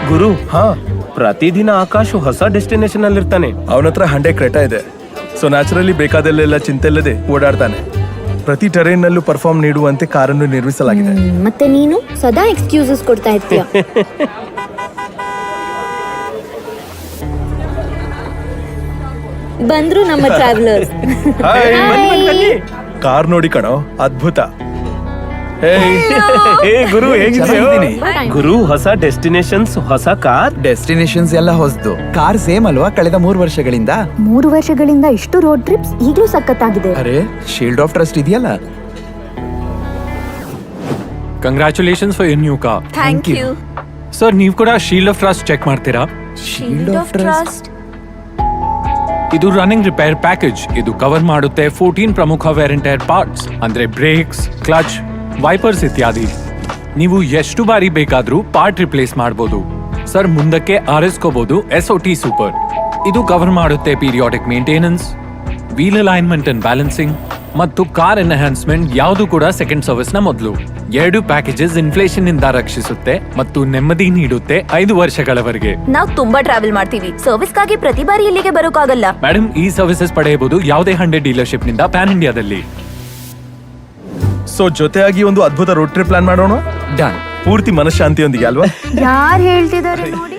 ಗುರು, ಹಾ, ಪ್ರತಿದಿನ ಆಕಾಶ್ ಹೊಸ ಡೆಸ್ಟಿನೇಷನ್ ಅಲ್ಲಿ ಇರ್ತಾನೆ. ಅವನ ಹತ್ರ ಹಂಡೆ ಕ್ರೆಟಾ ಇದೆ. ಸೊ ನ್ಯಾಚುರಲಿ ಬೇಕಾದಲ್ಲೆಲ್ಲ ಚಿಂತೆ ಇಲ್ಲದೆ ಓಡಾಡ್ತಾನೆ. ಪ್ರತಿ ಟೆರೈನ್ ನಲ್ಲೂ ಪರ್ಫಾರ್ಮ್ ನೀಡುವಂತೆ ಕಾರನ್ನು ನಿರ್ಮಿಸಲಾಗಿದೆ. ಮತ್ತೆ ನೀನು ಸದಾ ಎಕ್ಸ್ಕ್ಯೂಸಸ್ ಕೊಡ್ತಾ ಇರ್ತೀಯ. ಬಂದ್ರು ನಮ್ಮ ಟ್ರಾವೆಲರ್ಸ್. ಹಾಯ್, ಬನ್ನಿ. ಕಾರ್ ನೋಡಿ ಕಣೋ, ಅದ್ಭುತ. ಹೇ ಗುರು, ಹೇಗಿದ್ದೀಯೋ? ಚೆನ್ನಾಗಿದ್ದೀನಿ. ಗುರು, ಹೊಸ ಡೆಸ್ಟಿನೇಷನ್ಸ್, ಹೊಸ ಕಾರ್. ಡೆಸ್ಟಿನೇಷನ್ಸ್ ಎಲ್ಲ ಹೊಸದು. ಕಾರ್ ಸೇಮ್ ಅಲ್ವಾ ಕಳೆದ 3 ವರ್ಷಗಳಿಂದ? 3 ವರ್ಷಗಳಿಂದ ಇಷ್ಟು ರೋಡ್ ಟ್ರಿಪ್ಸ್ ಈಗಲೂ ಸಖತ್ತಾಗಿದೆ. ಅರೆ, ಶೀಲ್ಡ್ ಆಫ್ ಟ್ರಸ್ಟ್ ಇದೆಯಲ್ಲ. Congratulations for your new car. Thank you. Sir, ನೀವು ಕೂಡ ಶೀಲ್ಡ್ ಆಫ್ ಟ್ರಸ್ಟ್ ಚೆಕ್ ಮಾಡ್ತೀರಾ? ಶೀಲ್ಡ್ ಆಫ್ ಟ್ರಸ್ಟ್ ಇದು ರನ್ನಿಂಗ್ ರಿಪೇರ್ ಪ್ಯಾಕೇಜ್. ಇದು ಕವರ್ ಮಾಡುತ್ತೆ 14 ಪ್ರಮುಖ ವೇರ್ ಅಂಡ್ ಟೈರ್ ಪಾರ್ಟ್ಸ್, ಅಂದ್ರೆ ಬ್ರೇಕ್ಸ್, ಕ್ಲಚ್, ವೈಪರ್ಸ್ ಇತ್ಯಾದಿ. ನೀವು ಎಷ್ಟು ಬಾರಿ ಬೇಕಾದ್ರೂ ಪಾರ್ಟ್ ರಿಪ್ಲೇಸ್ ಮಾಡಬಹುದು. ಸರ್, ಮುಂದಕ್ಕೆ ಆರಿಸ್ಕೋಬಹುದು SOT ಸೂಪರ್. ಇದು ಕವರ್ ಮಾಡುತ್ತೆ periodic maintenance, wheel alignment and balancing ಮತ್ತು ಕಾರ್ ಎನ್ಹಾನ್ಸ್ಮೆಂಟ್. ಯಾವುದು ಕೂಡ ಸೆಕೆಂಡ್ ಸರ್ವಿಸ್ ನ ಮೊದಲು. 2 ಪ್ಯಾಕೇಜಸ್ ಇನ್ಫ್ಲೇಷನ್ ಇಂದ ರಕ್ಷಿಸುತ್ತೆ ಮತ್ತು ನೆಮ್ಮದಿ ನೀಡುತ್ತೆ 5 ವರ್ಷಗಳವರೆಗೆ. ನಾವು ತುಂಬಾ ಟ್ರಾವೆಲ್ ಮಾಡ್ತೀವಿ. ಸರ್ವಿಸ್ಗಾಗಿ ಪ್ರತಿ ಬಾರಿ ಇಲ್ಲಿಗೆ ಬರೋಕ್ಕಾಗಲ್ಲ. ಮೇಡಮ್, ಈ ಸರ್ವಿಸಸ್ ಪಡೆಯಬಹುದು ಯಾವುದೇ 100 ಡೀಲರ್ಶಿಪ್ ನಿಂದ ಪ್ಯಾನ್ ಇಂಡಿಯಾದಲ್ಲಿ. ಸೊ ಜೊತೆಯಾಗಿ ಒಂದು ಅದ್ಭುತ ರೋಡ್ ಟ್ರಿಪ್ ಪ್ಲಾನ್ ಮಾಡೋಣ. ಡನ್. ಪೂರ್ತಿ ಮನಃಶಾಂತಿಯೊಂದಿಗೆ ಅಲ್ವಾ? ಯಾರು ಹೇಳ್ತಿದ್ದಾರೆ ನೋಡಿ.